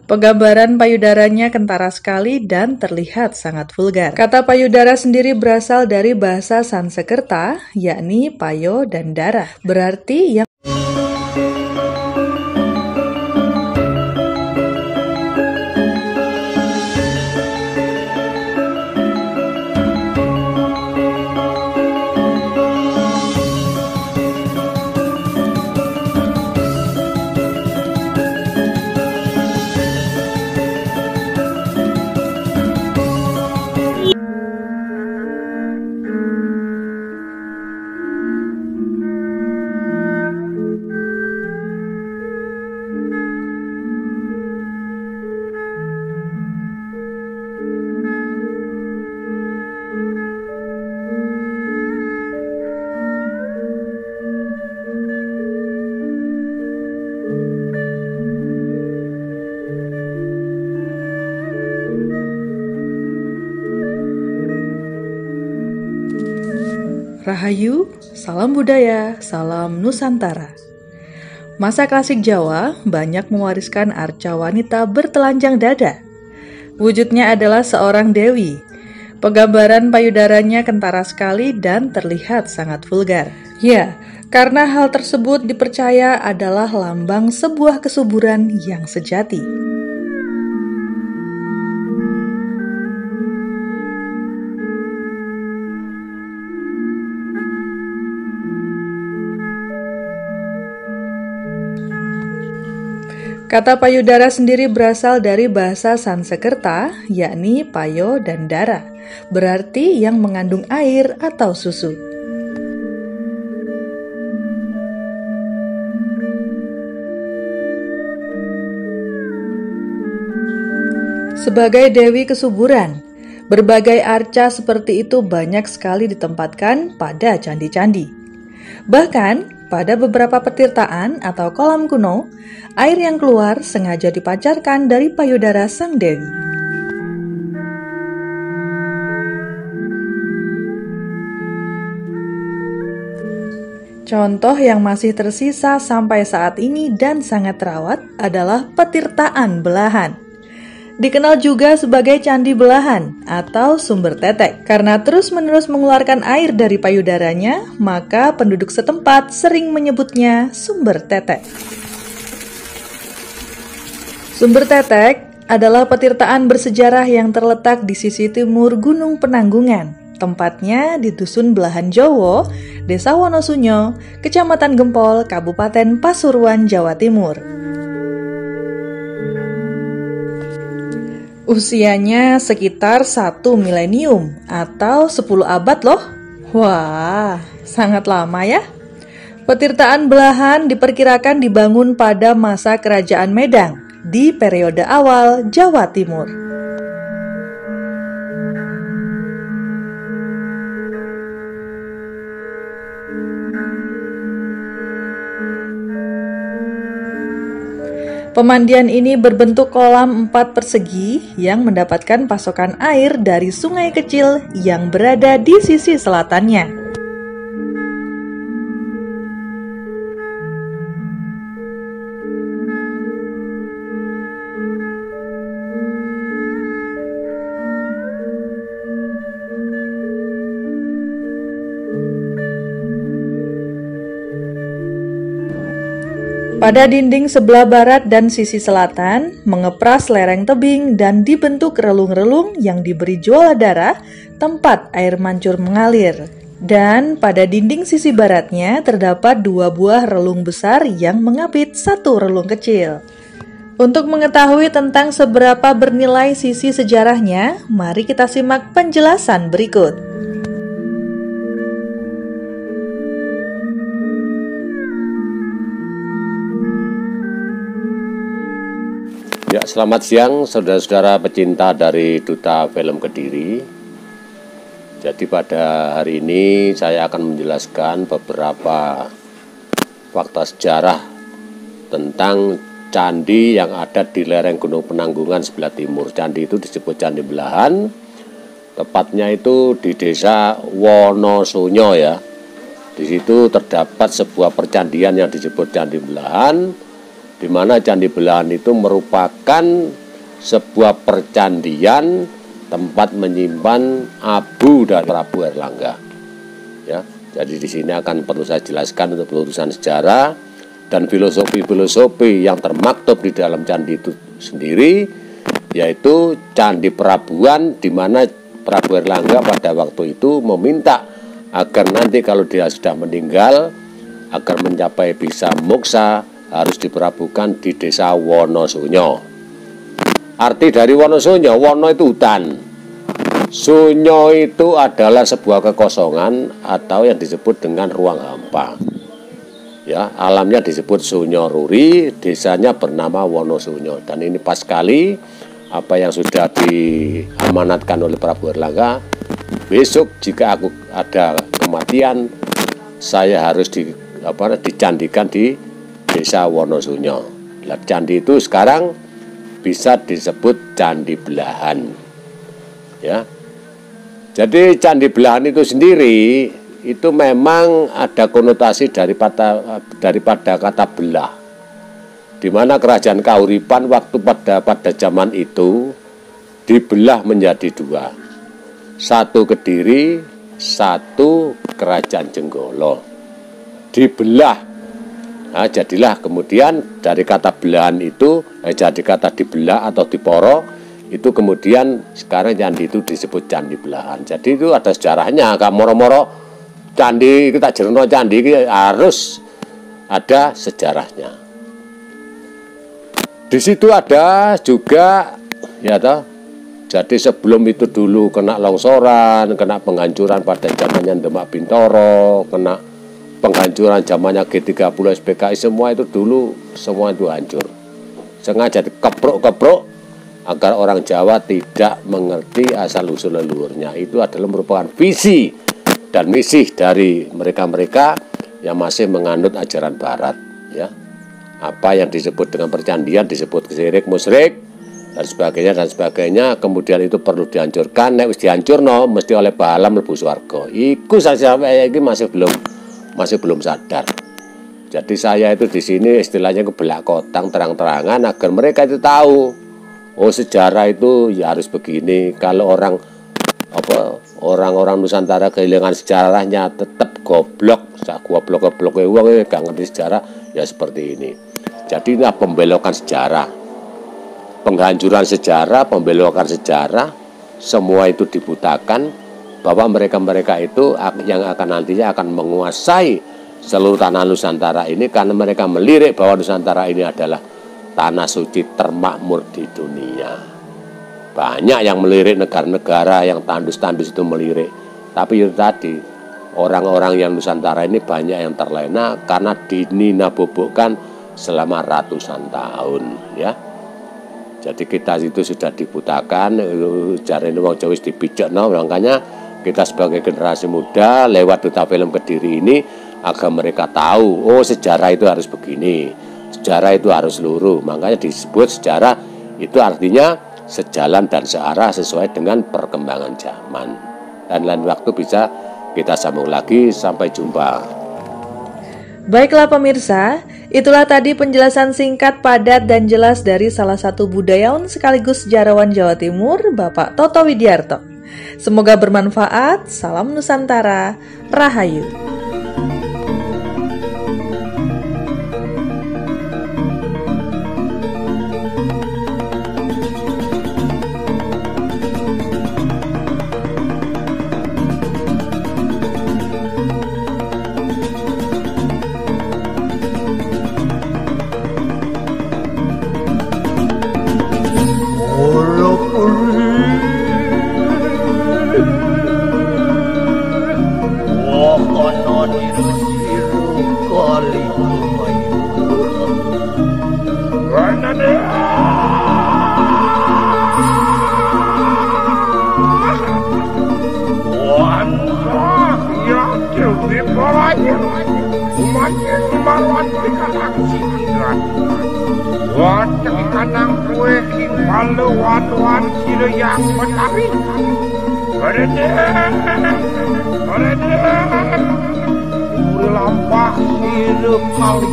Penggambaran payudaranya kentara sekali dan terlihat sangat vulgar. Kata payudara sendiri berasal dari bahasa Sansekerta, yakni payo dan dara. Berarti yang Rahayu, salam budaya, salam Nusantara. Masa klasik Jawa banyak mewariskan arca wanita bertelanjang dada. Wujudnya adalah seorang dewi. Penggambaran payudaranya kentara sekali dan terlihat sangat vulgar. Ya, karena hal tersebut dipercaya adalah lambang sebuah kesuburan yang sejati. Kata payudara sendiri berasal dari bahasa Sansekerta, yakni payo dan dara, berarti yang mengandung air atau susu. Sebagai dewi kesuburan, berbagai arca seperti itu banyak sekali ditempatkan pada candi-candi. Bahkan, pada beberapa petirtaan atau kolam kuno, air yang keluar sengaja dipancarkan dari payudara sang dewi. Contoh yang masih tersisa sampai saat ini dan sangat terawat adalah petirtaan Belahan. Dikenal juga sebagai Candi Belahan atau sumber tetek. Karena terus-menerus mengeluarkan air dari payudaranya, maka penduduk setempat sering menyebutnya sumber tetek. Sumber tetek adalah petirtaan bersejarah yang terletak di sisi timur Gunung Penanggungan. Tempatnya di Dusun Belahan Jowo, Desa Wonosunyo, Kecamatan Gempol, Kabupaten Pasuruan, Jawa Timur. Usianya sekitar 1 milenium atau 10 abad loh. Wah, sangat lama ya. Petirtaan Belahan diperkirakan dibangun pada masa Kerajaan Medang di periode awal Jawa Timur. Pemandian ini berbentuk kolam 4 persegi yang mendapatkan pasokan air dari sungai kecil yang berada di sisi selatannya. Pada dinding sebelah barat dan sisi selatan, mengepras lereng tebing dan dibentuk relung-relung yang diberi juala darah, tempat air mancur mengalir. Dan pada dinding sisi baratnya terdapat 2 buah relung besar yang mengapit 1 relung kecil. Untuk mengetahui tentang seberapa bernilai sisi sejarahnya, mari kita simak penjelasan berikut. Ya, selamat siang saudara-saudara pecinta dari Duta Film Kediri. Jadi pada hari ini saya akan menjelaskan beberapa fakta sejarah tentang candi yang ada di lereng Gunung Penanggungan sebelah timur. Candi itu disebut Candi Belahan. Tepatnya itu di Desa Wonosunyo ya. Di situ terdapat sebuah percandian yang disebut Candi Belahan. di mana Candi Belahan itu merupakan sebuah percandian tempat menyimpan abu dari Prabu Airlangga. Ya, jadi di sini akan perlu saya jelaskan untuk pelurusan sejarah dan filosofi-filosofi yang termaktub di dalam candi itu sendiri, yaitu Candi Prabuan, di mana Prabu Airlangga pada waktu itu meminta agar nanti kalau dia sudah meninggal, agar mencapai bisa moksa, harus diperabukan di desa Wonosunyo. Arti dari Wonosunyo, Wono itu hutan, Sunyo itu adalah sebuah kekosongan atau yang disebut dengan ruang hampa. Ya, alamnya disebut Sunyo Ruri, desanya bernama Wonosunyo. Dan ini pas sekali apa yang sudah diamanatkan oleh Prabu Airlangga. Besok jika aku ada kematian, saya harus dicandikan di desa Wonosunyo. Nah, candi itu sekarang bisa disebut Candi Belahan. Ya. Jadi Candi Belahan itu sendiri itu memang ada konotasi daripada kata belah. Di mana kerajaan Kahuripan waktu pada zaman itu dibelah menjadi dua. Satu Kediri, satu Kerajaan Jenggolo. Dibelah. Nah, jadilah kemudian dari kata belahan itu jadi kata dibelah atau diporo, itu kemudian sekarang candi itu disebut Candi Belahan. Jadi itu ada sejarahnya. Gak moro-moro candi kita jerno candi harus ada sejarahnya. Di situ ada juga ya toh. Jadi sebelum itu dulu kena longsoran, kena penghancuran pada zamannya Demak Bintoro, kena penghancuran zamannya G30 SPKI, semua itu dulu semua itu hancur. Sengaja dikeprok-keprok agar orang Jawa tidak mengerti asal usul leluhurnya. Itu adalah merupakan visi dan misi dari mereka-mereka yang masih menganut ajaran barat, ya. Apa yang disebut dengan percandian disebut syirik, musyrik dan sebagainya, kemudian itu perlu dihancurkan. Nek wis dihancurno mesti oleh pahala mlebu swarga. Iku saya iki masih belum sadar. Jadi saya itu di sini istilahnya kebelak kotang terang-terangan agar mereka itu tahu, oh sejarah itu ya harus begini. Kalau orang-orang Nusantara kehilangan sejarahnya tetap goblok, goblok wong gak ngerti sejarah ya seperti ini. Jadi ini pembelokan sejarah, penghancuran sejarah, pembelokan sejarah, semua itu dibutakan bahwa mereka-mereka itu yang akan nantinya akan menguasai seluruh tanah Nusantara ini karena mereka melirik bahwa Nusantara ini adalah tanah suci termakmur di dunia. Banyak yang melirik negara-negara yang tandus-tandus itu melirik. Tapi itu tadi, orang-orang yang Nusantara ini banyak yang terlena karena dinabobokkan selama ratusan tahun, ya. Jadi kita itu sudah dibutakan, jarene wong Jawa wis dipijekno, makanya kita sebagai generasi muda lewat Duta Film Kediri ini agar mereka tahu, oh sejarah itu harus begini, sejarah itu harus luruh. Makanya disebut sejarah itu artinya sejalan dan searah sesuai dengan perkembangan zaman. Dan lain waktu bisa kita sambung lagi, sampai jumpa. Baiklah pemirsa, itulah tadi penjelasan singkat, padat, dan jelas dari salah satu budayawan sekaligus sejarawan Jawa Timur, Bapak Toto Widiarto. Semoga bermanfaat. Salam Nusantara, Rahayu. Lampah hidup kali